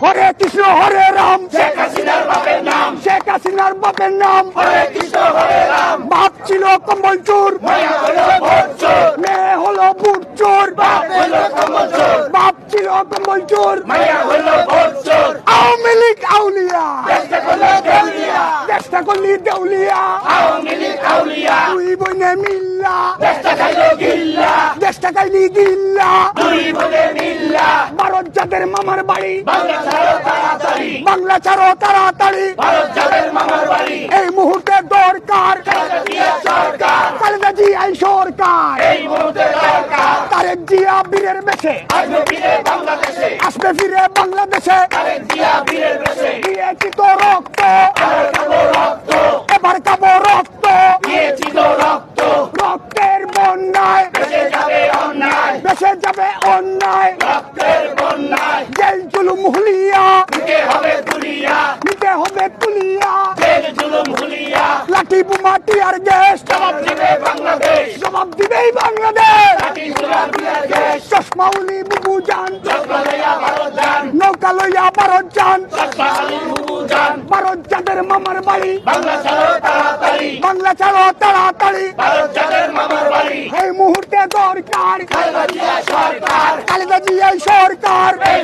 হরে কৃষ্ণ হরে রাম, শেখ হাসিনার বাপের নাম, শেখ হাসিনার বাপের নাম। হরে কৃষ্ণ হরে রাম, বাপ ছিল কম্বল চোর, মায়া হলো ভোট চোর, মেয়ে হলো বুট চোর। বাপ হলো কমল চোর, বাপ ছিল কম্বল চোর, মায়া হলো ভোট চোর। আওয়ামী লীগ আউলিয়া, দেশটা করলো দেউলিয়া, দেশটা করলি দেউলিয়া। আওয়ামী লীগ আউলিয়া, দুই বইনে মিল্লা, দেশটা খাইলো গিল্লা, দেশটা খাইলি গিল্লা। দুই বলে মিল্লা। ভারত যাদের মামার বাড়ি, বাংলা ছাড়ো তাড়াতাড়ি, বাংলা ছাড়ো তাড়াতাড়ি। ভারত যাদের মামার বাড়ি, এই মুহূর্তে দরকার খালেদা জিয়া সরকার, খালেদা জিয়া সরকার। এই মুহূর্তে দরকার। তারেক জিয়া বীরের বেশে আসবে ফিরে বাংলাদেশে, আসবে ফিরে বাংলাদেশে। তারেক জিয়া বীরের বেশে, দিয়েছি তো রক্ত, আবার খাবো রক্ত, এবার খাবো রক্ত। দিয়েছি তো রক্ত। রক্তের বন্যায় বেঁচে যাবে অন্যায়, বেসে যাবে অন্যায়। রক্তের বন্যায়, জেল জুলুম হুলিয়া, দিতে হবে তুলিয়া, নিতে হবে তুলিয়া। জেল জুলুম হুলিয়া, লাঠি বোমা টিয়ার গ্যাস জবাব দিবে বাংলাদেশ, জবাব দিবেই বাংলাদেশ। লাঠি সোনা বিয়ার দেশ। চশমা উলি বুবু যান, চশমা লইয়া ভারত যান, নৌকা লইয়া ভারত যান। চশমা আলী বুবু যান, ভারত যাদের মামার বাড়ি, বাংলা ছাড়ো তাড়াতাড়ি, বাংলা ছাড়ো তাড়াতাড়ি। ভারত যাদের মামার বাড়ি, এই মুহূর্তে দরকার খালেদা জিয়া সরকার, খালেদা জিয়া সরকার। এই